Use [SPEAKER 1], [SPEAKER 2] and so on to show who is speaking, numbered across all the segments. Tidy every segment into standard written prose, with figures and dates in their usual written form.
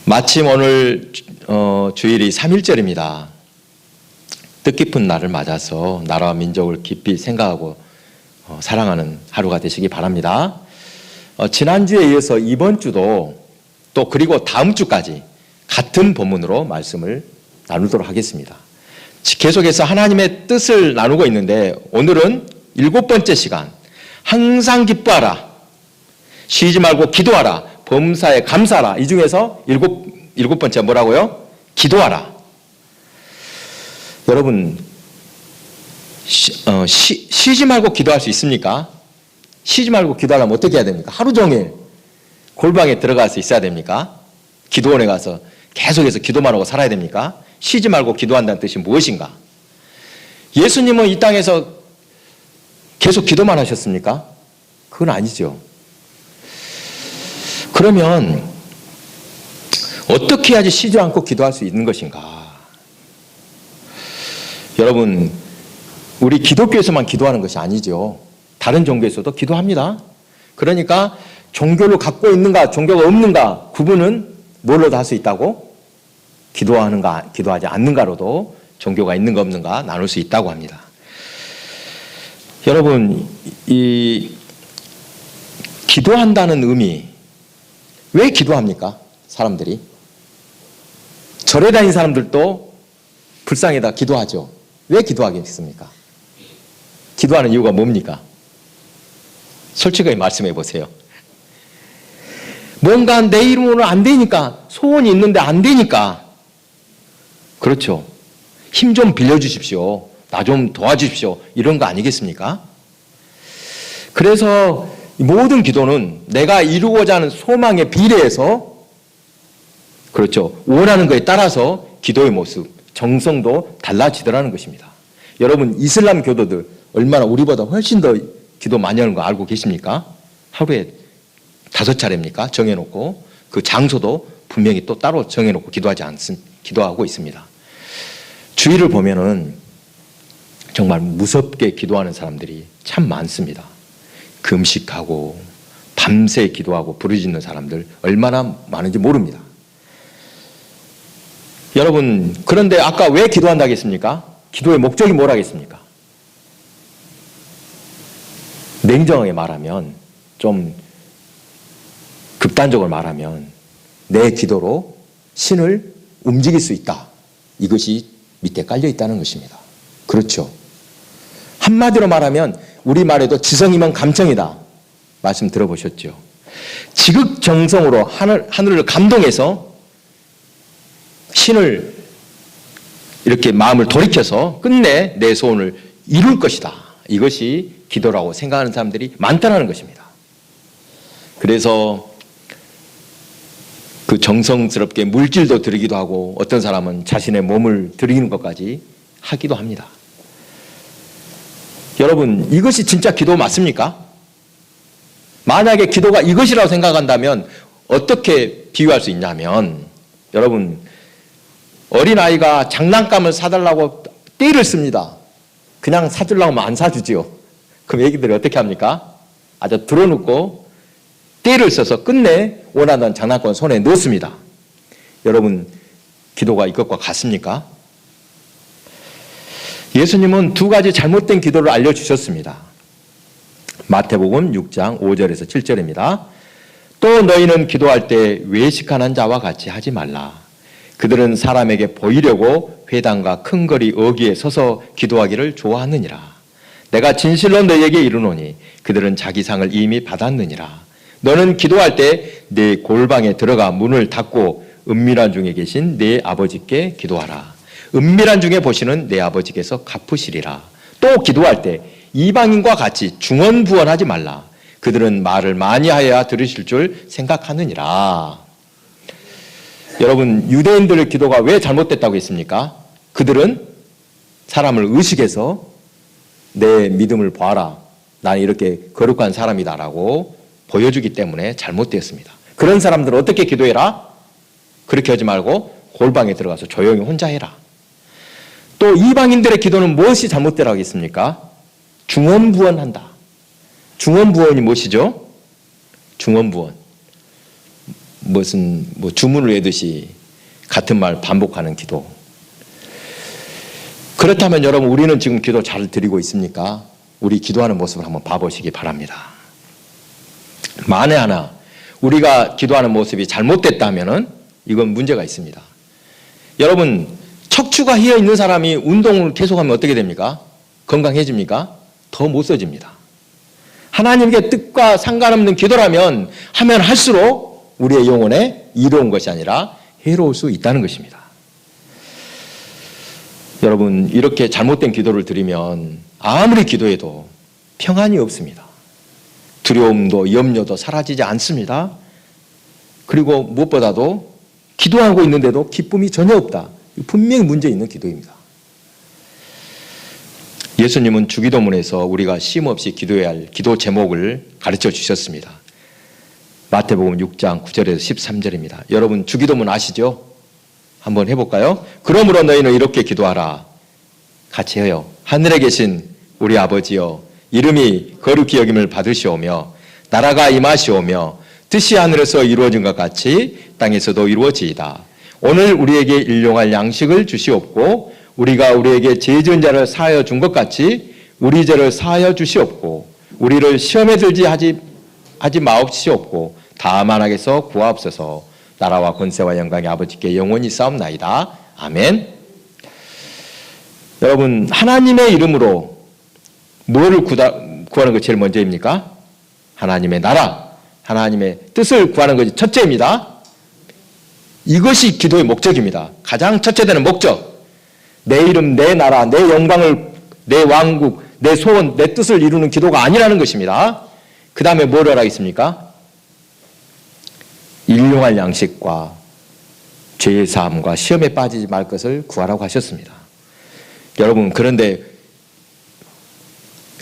[SPEAKER 1] 마침 오늘 주일이 3.1절입니다. 뜻깊은 날을 맞아서 나라와 민족을 깊이 생각하고 사랑하는 하루가 되시기 바랍니다. 지난주에 이어서 이번 주도 또 그리고 다음 주까지 같은 본문으로 말씀을 나누도록 하겠습니다. 계속해서 하나님의 뜻을 나누고 있는데 오늘은 7번째 시간, 항상 기뻐하라, 쉬지 말고 기도하라, 범사에 감사하라. 이 중에서 일곱 번째 뭐라고요? 기도하라. 여러분, 쉬지 말고 기도할 수 있습니까? 쉬지 말고 기도하려면 어떻게 해야 됩니까? 하루 종일 골방에 들어가서 있어야 됩니까? 기도원에 가서 계속해서 기도만 하고 살아야 됩니까? 쉬지 말고 기도한다는 뜻이 무엇인가? 예수님은 이 땅에서 계속 기도만 하셨습니까? 그건 아니죠. 그러면 어떻게 해야지 쉬지 않고 기도할 수 있는 것인가? 여러분, 우리 기독교에서만 기도하는 것이 아니죠. 다른 종교에서도 기도합니다. 그러니까 종교를 갖고 있는가 종교가 없는가 구분은 뭘로도 할 수 있다고? 기도하는가 기도하지 않는가로도 종교가 있는가 없는가 나눌 수 있다고 합니다. 여러분, 이 기도한다는 의미, 왜 기도합니까? 사람들이. 절에 다니는 사람들도 불상에다 기도하죠. 왜 기도하겠습니까? 기도하는 이유가 뭡니까? 솔직하게 말씀해 보세요. 뭔가 내 이름으로 안 되니까, 소원이 있는데 안 되니까. 그렇죠. 힘 좀 빌려주십시오. 나 좀 도와주십시오. 이런 거 아니겠습니까? 그래서 모든 기도는 내가 이루고자 하는 소망에 비례해서, 그렇죠, 원하는 것에 따라서 기도의 모습, 정성도 달라지더라는 것입니다. 여러분, 이슬람 교도들 얼마나 우리보다 훨씬 더 기도 많이 하는 거 알고 계십니까? 하루에 5차례입니까? 정해놓고 그 장소도 분명히 또 따로 정해놓고 기도하고 있습니다. 주위를 보면은 정말 무섭게 기도하는 사람들이 참 많습니다. 금식하고 밤새 기도하고 부르짖는 사람들 얼마나 많은지 모릅니다. 여러분, 그런데 아까 왜 기도한다고 했습니까? 기도의 목적이 뭐라겠습니까? 냉정하게 말하면, 좀 극단적으로 말하면 내 기도로 신을 움직일 수 있다. 이것이 밑에 깔려 있다는 것입니다. 그렇죠. 한마디로 말하면 우리말에도 지성이면 감청이다. 말씀 들어보셨죠? 지극정성으로 하늘을 감동해서 신을 이렇게 마음을 돌이켜서 끝내 내 소원을 이룰 것이다. 이것이 기도라고 생각하는 사람들이 많다는 것입니다. 그래서 그 정성스럽게 물질도 드리기도 하고 어떤 사람은 자신의 몸을 드리는 것까지 하기도 합니다. 여러분, 이것이 진짜 기도 맞습니까? 만약에 기도가 이것이라고 생각한다면 어떻게 비유할 수 있냐면, 여러분, 어린아이가 장난감을 사달라고 떼를 씁니다. 그냥 사주려고 하면 안 사주지요. 그럼 애기들이 어떻게 합니까? 아주 들어놓고 떼를 써서 끝내 원하는 장난감을 손에 놓습니다. 여러분, 기도가 이것과 같습니까? 예수님은 2가지 잘못된 기도를 알려주셨습니다. 마태복음 6장 5절에서 7절입니다. 또 너희는 기도할 때 외식하는 자와 같이 하지 말라. 그들은 사람에게 보이려고 회당과 큰 거리 어귀에 서서 기도하기를 좋아하느니라. 내가 진실로 너희에게 이르노니 그들은 자기 상을 이미 받았느니라. 너는 기도할 때 내 골방에 들어가 문을 닫고 은밀한 중에 계신 내 아버지께 기도하라. 은밀한 중에 보시는 내 아버지께서 갚으시리라. 또 기도할 때 이방인과 같이 중언부언하지 말라. 그들은 말을 많이 하여야 들으실 줄 생각하느니라. 여러분, 유대인들의 기도가 왜 잘못됐다고 했습니까? 그들은 사람을 의식해서 내 믿음을 봐라, 나는 이렇게 거룩한 사람이다라고 보여주기 때문에 잘못되었습니다. 그런 사람들은 어떻게 기도해라? 그렇게 하지 말고 골방에 들어가서 조용히 혼자 해라. 또 이방인들의 기도는 무엇이 잘못되라고 했습니까? 중언부언한다. 중언부언이 무엇이죠? 중언부언. 무슨 주문을 외듯이 같은 말 반복하는 기도. 그렇다면 여러분, 우리는 지금 기도 잘 드리고 있습니까? 우리 기도하는 모습을 한번 봐보시기 바랍니다. 만에 하나 우리가 기도하는 모습이 잘못됐다면은 이건 문제가 있습니다. 여러분, 척추가 휘어 있는 사람이 운동을 계속하면 어떻게 됩니까? 건강해집니까? 더 못 써집니다. 하나님께 뜻과 상관없는 기도라면 하면 할수록 우리의 영혼에 이로운 것이 아니라 해로울 수 있다는 것입니다. 여러분, 이렇게 잘못된 기도를 드리면 아무리 기도해도 평안이 없습니다. 두려움도 염려도 사라지지 않습니다. 그리고 무엇보다도 기도하고 있는데도 기쁨이 전혀 없다. 분명히 문제 있는 기도입니다. 예수님은 주기도문에서 우리가 쉼없이 기도해야 할 기도 제목을 가르쳐 주셨습니다. 마태복음 6장 9절에서 13절입니다. 여러분, 주기도문 아시죠? 한번 해볼까요? 그러므로 너희는 이렇게 기도하라. 같이 해요. 하늘에 계신 우리 아버지여, 이름이 거룩히 여김을 받으시오며 나라가 임하시오며 뜻이 하늘에서 이루어진 것 같이 땅에서도 이루어지이다. 오늘 우리에게 일용할 양식을 주시옵고 우리가 우리에게 죄 지은 자를 사하여 준 것 같이 우리 죄를 사하여 주시옵고 우리를 시험에 들지 하지 마옵시옵고 다만 악에서 구하옵소서. 나라와 권세와 영광이 아버지께 영원히 싸움나이다. 아멘. 여러분, 하나님의 이름으로 뭐를 구하는 것이 제일 먼저입니까? 하나님의 나라, 하나님의 뜻을 구하는 것이 첫째입니다. 이것이 기도의 목적입니다. 가장 첫째되는 목적. 내 이름, 내 나라, 내 영광을, 내 왕국, 내 소원, 내 뜻을 이루는 기도가 아니라는 것입니다. 그 다음에 뭘 하라겠습니까? 일용할 양식과 죄의 사함과 시험에 빠지지 말 것을 구하라고 하셨습니다. 여러분, 그런데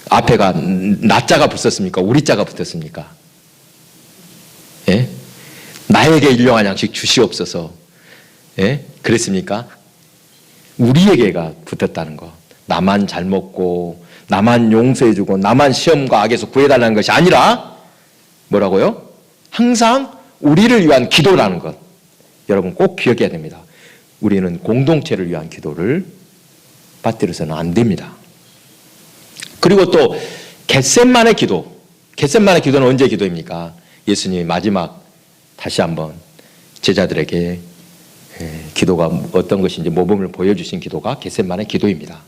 [SPEAKER 1] 앞에가 나자가 붙었습니까? 우리자가 붙었습니까? 예? 나에게 일용할 양식 주시옵소서. 예? 그랬습니까? 우리에게가 붙었다는 것. 나만 잘 먹고 나만 용서해주고 나만 시험과 악에서 구해달라는 것이 아니라 뭐라고요? 항상 우리를 위한 기도라는 것. 여러분 꼭 기억해야 됩니다. 우리는 공동체를 위한 기도를 빠뜨려서는 안 됩니다. 그리고 또 겟셋만의 기도. 겟셋만의 기도는 언제 기도입니까? 예수님이 마지막 다시 한번 제자들에게 기도가 어떤 것인지 모범을 보여주신 기도가 겟셋만의 기도입니다.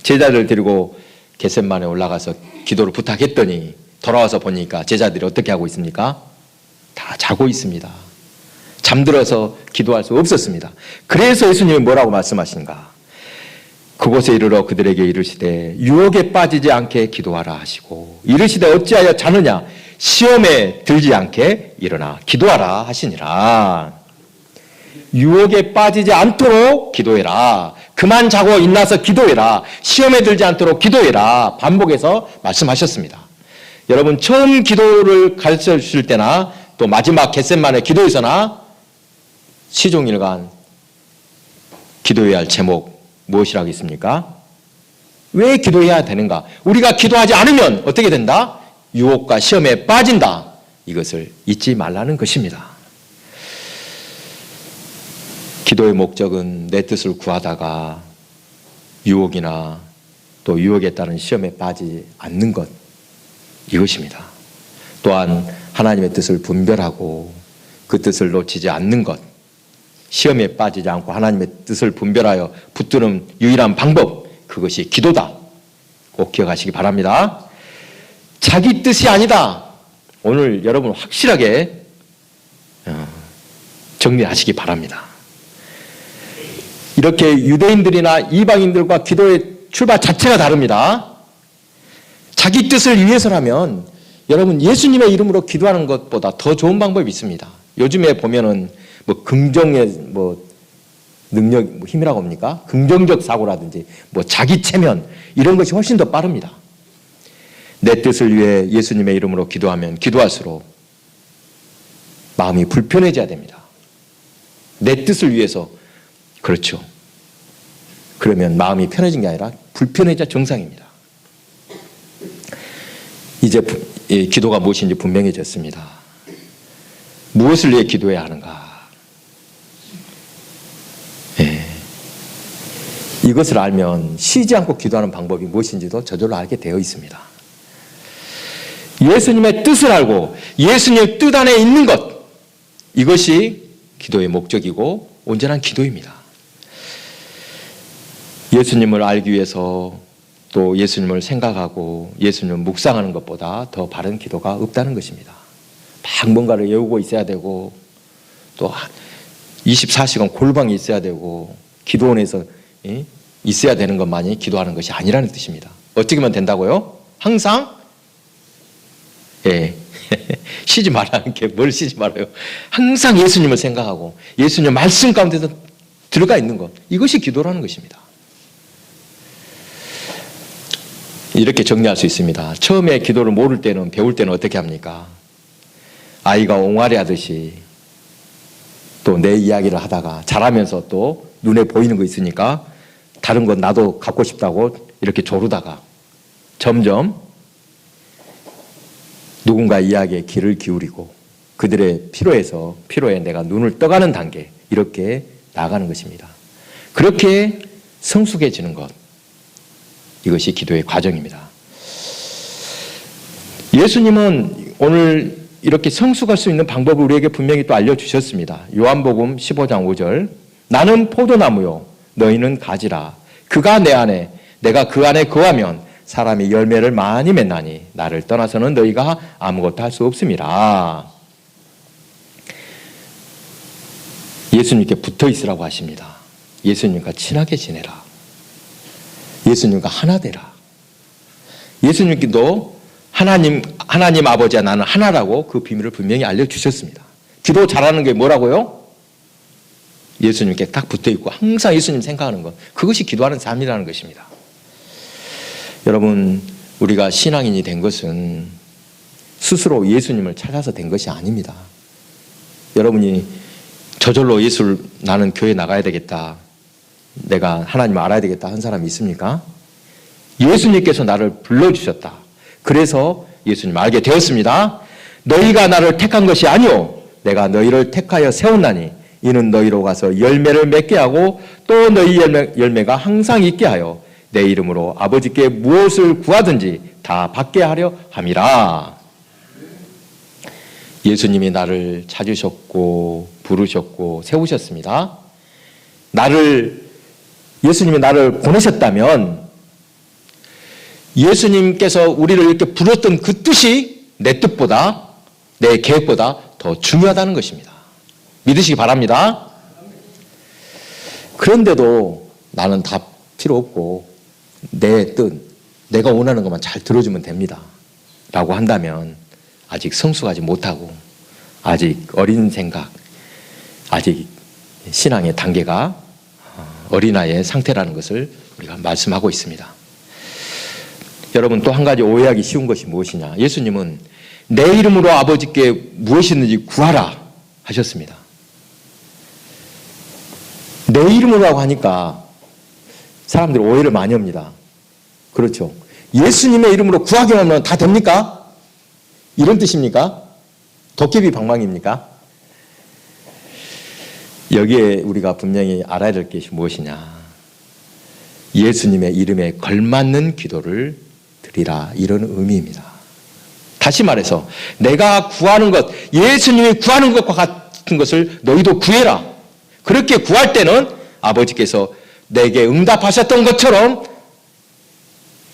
[SPEAKER 1] 제자들을 데리고 겟셋만에 올라가서 기도를 부탁했더니 돌아와서 보니까 제자들이 어떻게 하고 있습니까? 다 자고 있습니다. 잠들어서 기도할 수 없었습니다. 그래서 예수님이 뭐라고 말씀하신가? 그곳에 이르러 그들에게 이르시되 유혹에 빠지지 않게 기도하라 하시고 이르시되 어찌하여 자느냐? 시험에 들지 않게 일어나 기도하라 하시니라. 유혹에 빠지지 않도록 기도해라. 그만 자고 일어나서 기도해라. 시험에 들지 않도록 기도해라. 반복해서 말씀하셨습니다. 여러분 처음 기도를 가르쳐 주실 때나 또 마지막 겟셋만의 기도에서나 시종일관 기도해야 할 제목 무엇이라고 있습니까? 왜 기도해야 되는가? 우리가 기도하지 않으면 어떻게 된다? 유혹과 시험에 빠진다. 이것을 잊지 말라는 것입니다. 기도의 목적은 내 뜻을 구하다가 유혹이나 또 유혹에 따른 시험에 빠지지 않는 것, 이것입니다. 또한 하나님의 뜻을 분별하고 그 뜻을 놓치지 않는 것, 시험에 빠지지 않고 하나님의 뜻을 분별하여 붙드는 유일한 방법, 그것이 기도다. 꼭 기억하시기 바랍니다. 자기 뜻이 아니다. 오늘 여러분 확실하게 정리하시기 바랍니다. 이렇게 유대인들이나 이방인들과 기도의 출발 자체가 다릅니다. 자기 뜻을 위해서라면 여러분 예수님의 이름으로 기도하는 것보다 더 좋은 방법이 있습니다. 요즘에 보면은 긍정의 능력, 힘이라고 합니까? 긍정적 사고라든지 자기 체면 이런 것이 훨씬 더 빠릅니다. 내 뜻을 위해 예수님의 이름으로 기도하면 기도할수록 마음이 불편해져야 됩니다. 내 뜻을 위해서 그렇죠. 그러면 마음이 편해진 게 아니라 불편해져야 정상입니다. 이제 기도가 무엇인지 분명해졌습니다. 무엇을 위해 기도해야 하는가? 예. 이것을 알면 쉬지 않고 기도하는 방법이 무엇인지도 저절로 알게 되어 있습니다. 예수님의 뜻을 알고 예수님의 뜻 안에 있는 것, 이것이 기도의 목적이고 온전한 기도입니다. 예수님을 알기 위해서 또 예수님을 생각하고 예수님을 묵상하는 것보다 더 바른 기도가 없다는 것입니다. 막 뭔가를 외우고 있어야 되고 또 24시간 골방에 있어야 되고 기도원에서 있어야 되는 것만이 기도하는 것이 아니라는 뜻입니다. 어떻게 하면 된다고요? 항상 쉬지 말라는 게 뭘 쉬지 말아요. 항상 예수님을 생각하고 예수님 말씀 가운데서 들어가 있는 것, 이것이 기도라는 것입니다. 이렇게 정리할 수 있습니다. 처음에 기도를 모를 때는, 배울 때는 어떻게 합니까? 아이가 옹알이 하듯이 또 내 이야기를 하다가 자라면서 또 눈에 보이는 거 있으니까 다른 건 나도 갖고 싶다고 이렇게 조르다가 점점 누군가의 이야기에 귀를 기울이고 그들의 필요에 내가 눈을 떠가는 단계, 이렇게 나아가는 것입니다. 그렇게 성숙해지는 것, 이것이 기도의 과정입니다. 예수님은 오늘 이렇게 성숙할 수 있는 방법을 우리에게 분명히 또 알려주셨습니다. 요한복음 15장 5절, 나는 포도나무요 너희는 가지라. 그가 내 안에 내가 그 안에 거하면 사람이 열매를 많이 맺나니 나를 떠나서는 너희가 아무것도 할 수 없음이라. 예수님께 붙어 있으라고 하십니다. 예수님과 친하게 지내라. 예수님과 하나 되라. 예수님께도 하나님 아버지야 나는 하나라고 그 비밀을 분명히 알려주셨습니다. 기도 잘하는 게 뭐라고요? 예수님께 딱 붙어있고 항상 예수님 생각하는 것, 그것이 기도하는 삶이라는 것입니다. 여러분, 우리가 신앙인이 된 것은 스스로 예수님을 찾아서 된 것이 아닙니다. 여러분이 저절로 나는 교회 나가야 되겠다, 내가 하나님을 알아야 되겠다 한 사람이 있습니까? 예수님께서 나를 불러주셨다. 그래서 예수님 알게 되었습니다. 너희가 나를 택한 것이 아니오 내가 너희를 택하여 세웠나니 이는 너희로 가서 열매를 맺게 하고 또 너희 열매가 항상 있게 하여 내 이름으로 아버지께 무엇을 구하든지 다 받게 하려 함이라. 예수님이 나를 찾으셨고 부르셨고 세우셨습니다. 예수님이 나를 보내셨다면 예수님께서 우리를 이렇게 부르셨던 그 뜻이 내 뜻보다, 내 계획보다 더 중요하다는 것입니다. 믿으시기 바랍니다. 그런데도 나는 다 필요 없고 내 뜻, 내가 원하는 것만 잘 들어주면 됩니다 라고 한다면 아직 성숙하지 못하고 아직 어린 생각, 아직 신앙의 단계가 어린아이의 상태라는 것을 우리가 말씀하고 있습니다. 여러분, 또 한 가지 오해하기 쉬운 것이 무엇이냐? 예수님은 내 이름으로 아버지께 무엇이든지 구하라 하셨습니다. 내 이름으로라고 하니까 사람들이 오해를 많이 합니다. 그렇죠. 예수님의 이름으로 구하기만 하면 다 됩니까? 이런 뜻입니까? 도깨비 방망이입니까? 여기에 우리가 분명히 알아야 될 것이 무엇이냐? 예수님의 이름에 걸맞는 기도를 드리라, 이런 의미입니다. 다시 말해서 내가 구하는 것, 예수님이 구하는 것과 같은 것을 너희도 구해라. 그렇게 구할 때는 아버지께서 내게 응답하셨던 것처럼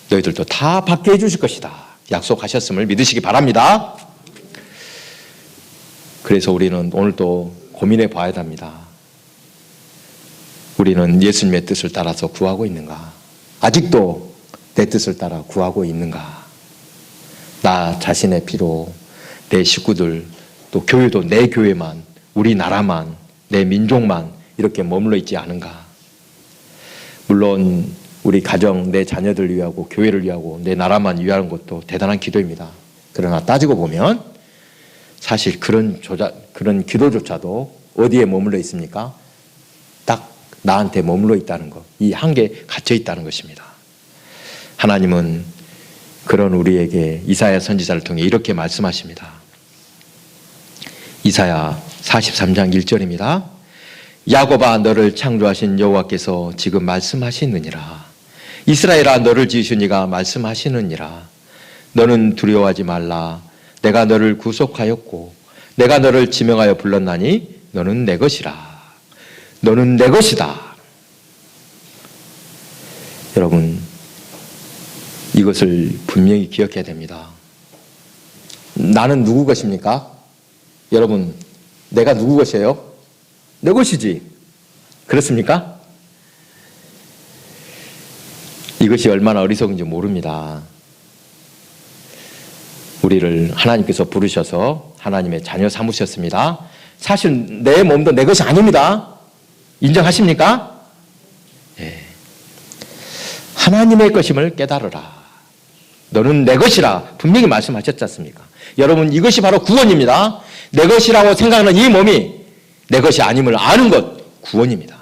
[SPEAKER 1] 너희들도 다 받게 해주실 것이다 약속하셨음을 믿으시기 바랍니다. 그래서 우리는 오늘 또 고민해 봐야 합니다. 우리는 예수님의 뜻을 따라서 구하고 있는가? 아직도 내 뜻을 따라 구하고 있는가? 나 자신의 필요, 내 식구들, 또 교회도 내 교회만, 우리나라만, 내 민족만 이렇게 머물러 있지 않은가? 물론 우리 가정, 내 자녀들 위하고 교회를 위하고 내 나라만 위하는 것도 대단한 기도입니다. 그러나 따지고 보면 사실 그런 기도조차도 어디에 머물러 있습니까? 딱 나한테 머물러 있다는 것, 이 한계에 갇혀 있다는 것입니다. 하나님은 그런 우리에게 이사야 선지자를 통해 이렇게 말씀하십니다. 이사야 43장 1절입니다. 야곱아 너를 창조하신 여호와께서 지금 말씀하시느니라. 이스라엘아 너를 지으신 이가 말씀하시느니라. 너는 두려워하지 말라. 내가 너를 구속하였고 내가 너를 지명하여 불렀나니 너는 내 것이라. 너는 내 것이다. 여러분, 이것을 분명히 기억해야 됩니다. 나는 누구 것입니까? 여러분, 내가 누구 것이에요? 내 것이지. 그렇습니까? 이것이 얼마나 어리석은지 모릅니다. 우리를 하나님께서 부르셔서 하나님의 자녀 삼으셨습니다. 사실 내 몸도 내 것이 아닙니다. 인정하십니까? 예. 하나님의 것임을 깨달으라. 너는 내 것이라 분명히 말씀하셨지 않습니까? 여러분, 이것이 바로 구원입니다. 내 것이라고 생각하는 이 몸이 내 것이 아님을 아는 것, 구원입니다.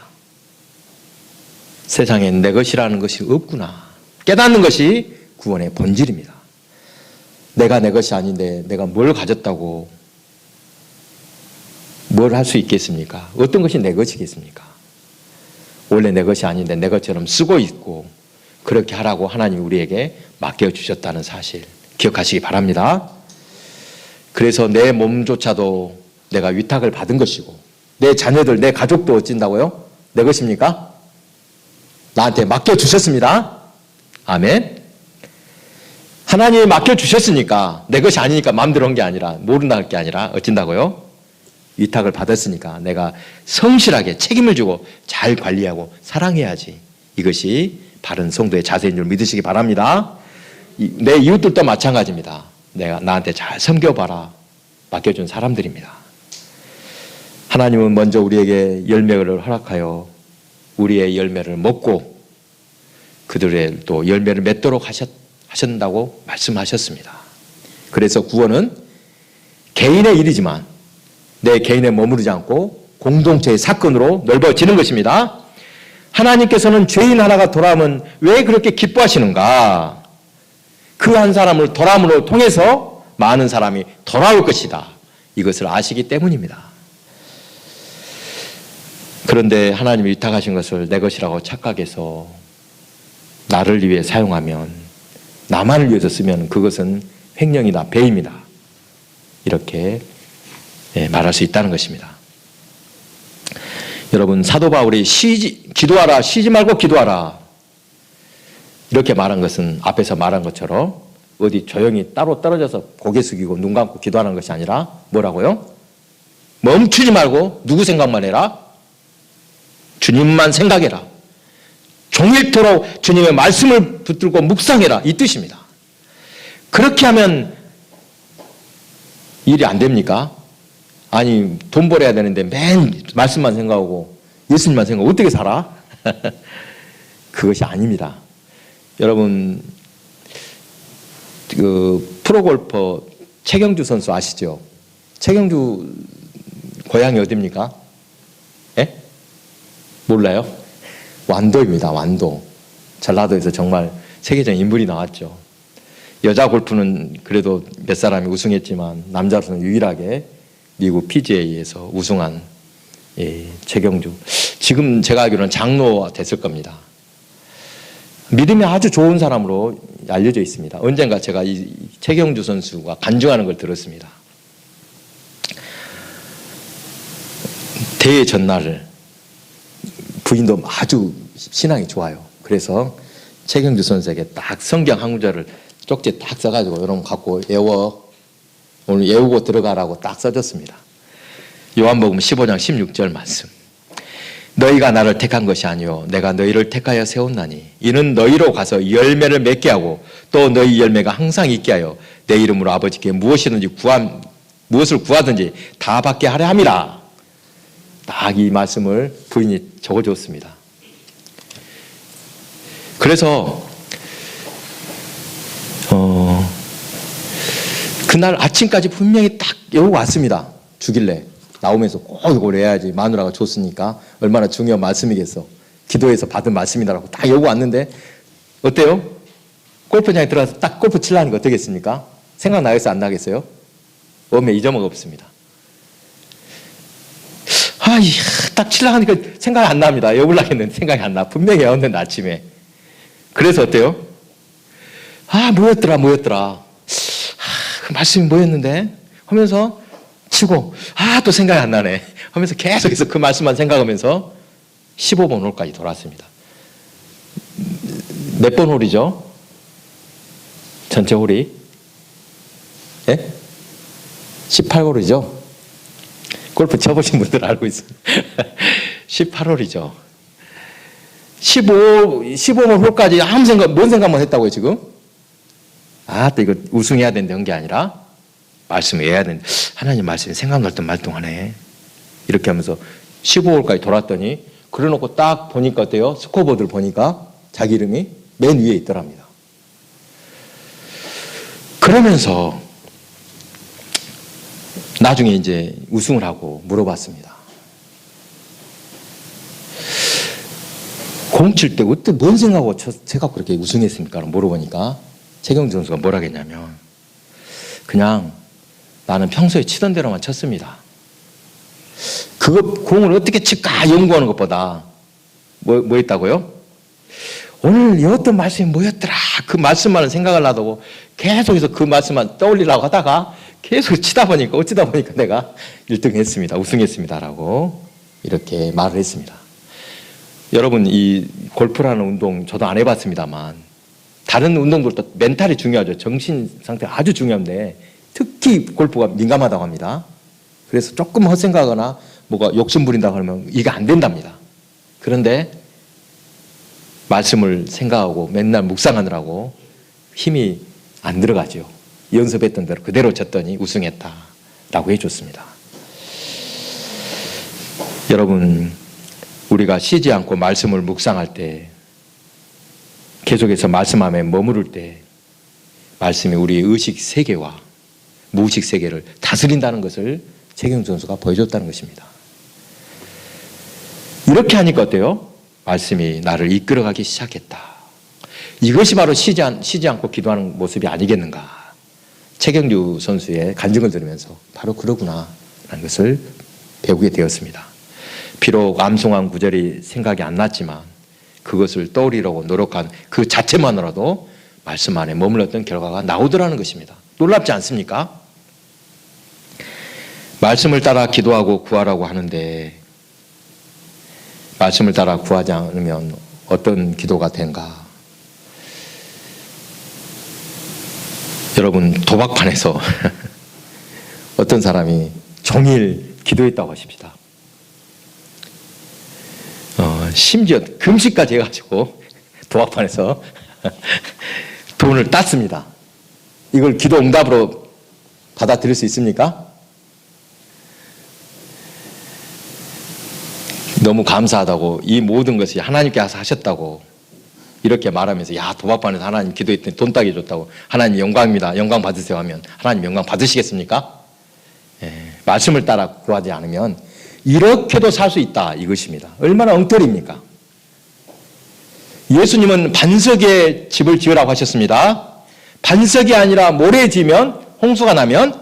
[SPEAKER 1] 세상엔 내 것이라는 것이 없구나 깨닫는 것이 구원의 본질입니다. 내가 내 것이 아닌데 내가 뭘 가졌다고 뭘 할 수 있겠습니까? 어떤 것이 내 것이겠습니까? 원래 내 것이 아닌데 내 것처럼 쓰고 있고 그렇게 하라고 하나님이 우리에게 맡겨주셨다는 사실 기억하시기 바랍니다. 그래서 내 몸조차도 내가 위탁을 받은 것이고 내 자녀들, 내 가족도 어찐다고요? 내 것입니까? 나한테 맡겨주셨습니다. 아멘. 하나님이 맡겨주셨으니까 내 것이 아니니까 마음대로 한 게 아니라 모른다는 게 아니라 어찐다고요? 위탁을 받았으니까 내가 성실하게 책임을 지고 잘 관리하고 사랑해야지. 이것이 바른 성도의 자세인 줄 믿으시기 바랍니다. 내 이웃들도 마찬가지입니다. 내가 나한테 잘 섬겨봐라. 맡겨준 사람들입니다. 하나님은 먼저 우리에게 열매를 허락하여 우리의 열매를 먹고 그들의 또 열매를 맺도록 하신다고 말씀하셨습니다. 그래서 구원은 개인의 일이지만 내 개인에 머무르지 않고 공동체의 사건으로 넓어지는 것입니다. 하나님께서는 죄인 하나가 돌아오면 왜 그렇게 기뻐하시는가? 그 한 사람을 돌아옴으로 통해서 많은 사람이 돌아올 것이다. 이것을 아시기 때문입니다. 그런데 하나님이 위탁하신 것을 내 것이라고 착각해서 나를 위해 사용하면 나만을 위해서 쓰면 그것은 횡령이다, 배임이다. 이렇게 말할 수 있다는 것입니다. 여러분, 사도 바울이 기도하라, 쉬지 말고 기도하라. 이렇게 말한 것은 앞에서 말한 것처럼 어디 조용히 따로 떨어져서 고개 숙이고 눈 감고 기도하는 것이 아니라 뭐라고요? 멈추지 말고 누구 생각만 해라? 주님만 생각해라. 종일토록 주님의 말씀을 붙들고 묵상해라. 이 뜻입니다. 그렇게 하면 일이 안 됩니까? 아니, 돈 벌어야 되는데 맨 말씀만 생각하고 예수님만 생각하고 어떻게 살아? 그것이 아닙니다. 여러분, 그 프로골퍼 최경주 선수 아시죠? 최경주 고향이 어디입니까? 예? 몰라요? 완도입니다. 완도. 전라도에서 정말 세계적인 인물이 나왔죠. 여자 골프는 그래도 몇 사람이 우승했지만 남자로서는 유일하게 미국 PGA에서 우승한 최경주. 지금 제가 알기로는 장로가 됐을 겁니다. 믿음이 아주 좋은 사람으로 알려져 있습니다. 언젠가 제가 이 최경주 선수가 간증하는 걸 들었습니다. 대회 전날을 부인도 아주 신앙이 좋아요. 그래서 최경주 선수에게 딱 성경 한 구절을 쪽지에 딱 써가지고 여러분 갖고 오늘 외우고 들어가라고 딱 써줬습니다. 요한복음 15장 16절 말씀. 너희가 나를 택한 것이 아니요 내가 너희를 택하여 세웠나니 이는 너희로 가서 열매를 맺게 하고 또 너희 열매가 항상 있게 하여 내 이름으로 아버지께 무엇을 구하든지 다 받게 하려 함이라. 딱 이 말씀을 부인이 적어줬습니다. 그래서 그날 아침까지 분명히 딱 외우고 왔습니다. 주길래 나오면서 꼭 이걸 해야지. 마누라가 줬으니까 얼마나 중요한 말씀이겠어. 기도해서 받은 말씀이다라고 딱 외우고 왔는데 어때요? 골프장에 들어가서 딱 골프 치려는 거 어떻겠습니까? 생각나겠어요? 안 나겠어요? 몸에 잊어먹어 없습니다. 딱 칠라하니까 생각이 안 납니다. 외우려고 했는데 생각이 안 나. 분명히 외웠는데 아침에. 그래서 어때요? 뭐였더라. 그 말씀이 뭐였는데? 하면서 치고, 또 생각이 안 나네. 하면서 계속해서 그 말씀만 생각하면서 15번 홀까지 돌았습니다. 몇 번 홀이죠? 전체 홀이? 예? 18홀이죠? 골프 쳐보신 분들 알고 있어요. 18홀이죠. 15번 홀까지 뭔 생각만 했다고요, 지금? 또 이거 우승해야 된다, 한 게 아니라, 말씀 외워야 된다. 하나님 말씀이 생각날 때 말동하네. 이렇게 하면서 15홀까지 돌았더니, 그래 놓고 딱 보니까 어때요? 스코어보드를 보니까 자기 이름이 맨 위에 있더랍니다. 그러면서, 나중에 이제 우승을 하고 물어봤습니다. 공 칠 때 어때 뭔 생각하고 제가 그렇게 우승했습니까? 물어보니까 최경주 선수가 뭐라 했냐면 그냥 나는 평소에 치던 대로만 쳤습니다. 그거 공을 어떻게 칠까 연구하는 것보다 뭐 했다고요? 오늘 어떤 말씀이 뭐였더라 그 말씀만 생각을 놔두고 계속해서 그 말씀만 떠올리려고 하다가 계속 치다 보니까 어찌다 보니까 내가 1등 했습니다. 우승했습니다라고 이렇게 말을 했습니다. 여러분 이 골프라는 운동 저도 안 해봤습니다만 다른 운동들도 멘탈이 중요하죠. 정신 상태가 아주 중요한데 특히 골프가 민감하다고 합니다. 그래서 조금 헛생각하거나 뭐가 욕심 부린다고 하면 이게 안 된답니다. 그런데 말씀을 생각하고 맨날 묵상하느라고 힘이 안 들어가죠. 연습했던 대로 그대로 쳤더니 우승했다라고 해줬습니다. 여러분 우리가 쉬지 않고 말씀을 묵상할 때 계속해서 말씀 안에 머무를 때 말씀이 우리의 의식 세계와 무의식 세계를 다스린다는 것을 최경주 선수가 보여줬다는 것입니다. 이렇게 하니까 어때요? 말씀이 나를 이끌어가기 시작했다. 이것이 바로 쉬지 않고 기도하는 모습이 아니겠는가. 최경주 선수의 간증을 들으면서 바로 그러구나 라는 것을 배우게 되었습니다. 비록 암송한 구절이 생각이 안 났지만 그것을 떠올리려고 노력한 그 자체만으로도 말씀 안에 머물렀던 결과가 나오더라는 것입니다. 놀랍지 않습니까? 말씀을 따라 기도하고 구하라고 하는데 말씀을 따라 구하지 않으면 어떤 기도가 된가? 여러분 도박판에서 어떤 사람이 종일 기도했다고 하십시다. 심지어 금식까지 해가지고 도박판에서 돈을 땄습니다. 이걸 기도 응답으로 받아들일 수 있습니까? 너무 감사하다고 이 모든 것이 하나님께서 하셨다고 이렇게 말하면서 야 도박판에서 하나님 기도했더니 돈 따게 줬다고 하나님 영광입니다. 영광 받으세요 하면 하나님 영광 받으시겠습니까? 말씀을 따라 구하지 않으면 이렇게도 살 수 있다 이것입니다. 얼마나 엉터리입니까? 예수님은 반석에 집을 지으라고 하셨습니다. 반석이 아니라 모래에 지으면 홍수가 나면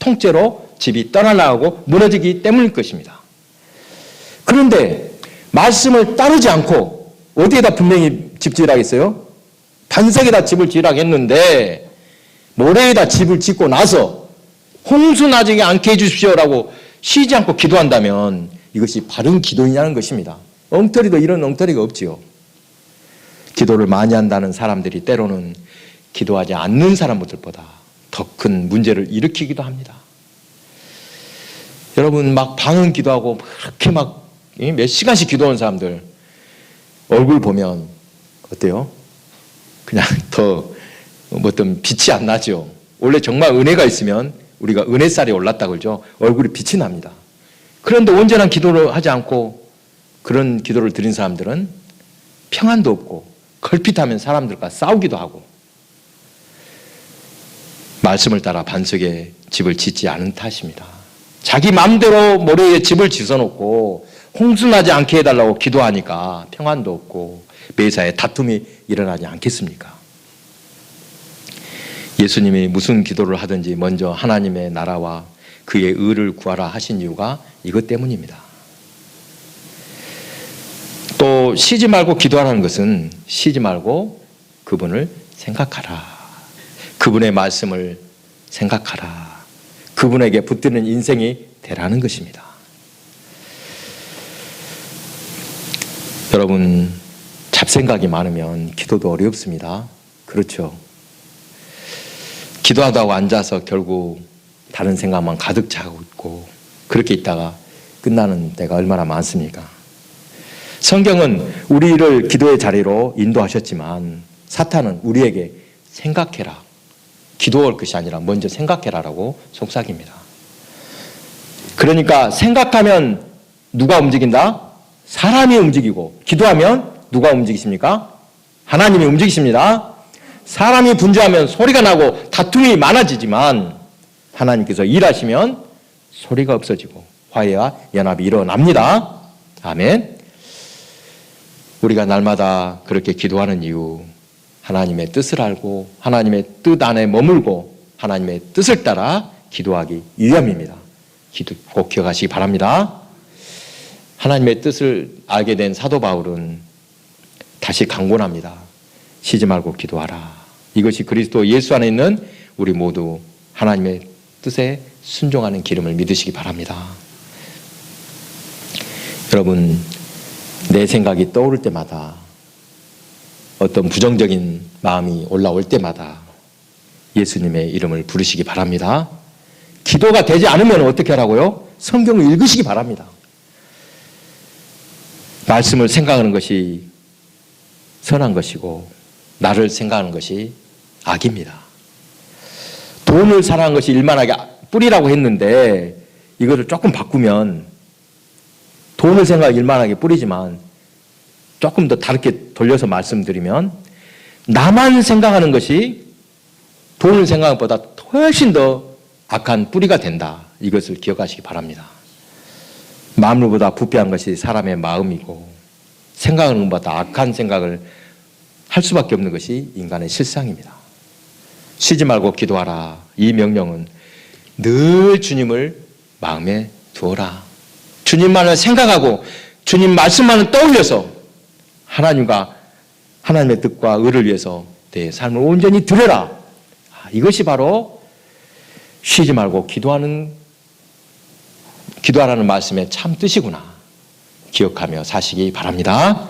[SPEAKER 1] 통째로 집이 떠날라가고 무너지기 때문일 것입니다. 그런데 말씀을 따르지 않고 어디에다 분명히 집 지으라고 했어요? 반석에다 집을 지으라고 했는데 모래에다 집을 짓고 나서 홍수 나지 않게 해주십시오라고 쉬지 않고 기도한다면 이것이 바른 기도이냐는 것입니다. 엉터리도 이런 엉터리가 없지요. 기도를 많이 한다는 사람들이 때로는 기도하지 않는 사람들보다 더 큰 문제를 일으키기도 합니다. 여러분 막 방언 기도하고 그렇게 막 몇 시간씩 기도하는 사람들 얼굴 보면 어때요? 그냥 더 어떤 빛이 안 나죠. 원래 정말 은혜가 있으면 우리가 은혜살이 올랐다고 그러죠. 얼굴이 빛이 납니다. 그런데 온전한 기도를 하지 않고 그런 기도를 드린 사람들은 평안도 없고 걸핏하면 사람들과 싸우기도 하고 말씀을 따라 반석에 집을 짓지 않은 탓입니다. 자기 마음대로 모래에 집을 지어놓고 홍수나지 않게 해달라고 기도하니까 평안도 없고 매사에 다툼이 일어나지 않겠습니까? 예수님이 무슨 기도를 하든지 먼저 하나님의 나라와 그의 의를 구하라 하신 이유가 이것 때문입니다. 또 쉬지 말고 기도하라는 것은 쉬지 말고 그분을 생각하라. 그분의 말씀을 생각하라. 그분에게 붙드는 인생이 되라는 것입니다. 여러분, 잡생각이 많으면 기도도 어렵습니다. 그렇죠? 기도하다가 앉아서 결국 다른 생각만 가득 차고 있고 그렇게 있다가 끝나는 때가 얼마나 많습니까? 성경은 우리를 기도의 자리로 인도하셨지만 사탄은 우리에게 생각해라, 기도할 것이 아니라 먼저 생각해라라고 속삭입니다. 그러니까 생각하면 누가 움직인다? 사람이 움직이고, 기도하면 누가 움직이십니까? 하나님이 움직이십니다. 사람이 분주하면 소리가 나고 다툼이 많아지지만 하나님께서 일하시면 소리가 없어지고 화해와 연합이 일어납니다. 아멘. 우리가 날마다 그렇게 기도하는 이유, 하나님의 뜻을 알고 하나님의 뜻 안에 머물고 하나님의 뜻을 따라 기도하기 위함입니다. 꼭 기억하시기 바랍니다. 하나님의 뜻을 알게 된 사도 바울은 다시 강권합니다. 쉬지 말고 기도하라. 이것이 그리스도 예수 안에 있는 우리 모두 하나님의 뜻에 순종하는 기름을 믿으시기 바랍니다. 여러분, 내 생각이 떠오를 때마다, 어떤 부정적인 마음이 올라올 때마다 예수님의 이름을 부르시기 바랍니다. 기도가 되지 않으면 어떻게 하라고요? 성경을 읽으시기 바랍니다. 말씀을 생각하는 것이 선한 것이고 나를 생각하는 것이 악입니다. 돈을 사랑하는 것이 일만하게 뿌리라고 했는데 이거를 조금 바꾸면 돈을 생각하기 일만하게 뿌리지만 조금 더 다르게 돌려서 말씀드리면 나만 생각하는 것이 돈을 생각하는 것보다 훨씬 더 악한 뿌리가 된다. 이것을 기억하시기 바랍니다. 만물보다 부패한 것이 사람의 마음이고 생각하는 것보다 악한 생각을 할 수밖에 없는 것이 인간의 실상입니다. 쉬지 말고 기도하라. 이 명령은 늘 주님을 마음에 두어라. 주님만을 생각하고 주님 말씀만을 떠올려서 하나님과 하나님의 뜻과 의를 위해서 내 삶을 온전히 드려라. 이것이 바로 쉬지 말고 기도하라는 말씀의 참 뜻이구나 기억하며 사시기 바랍니다.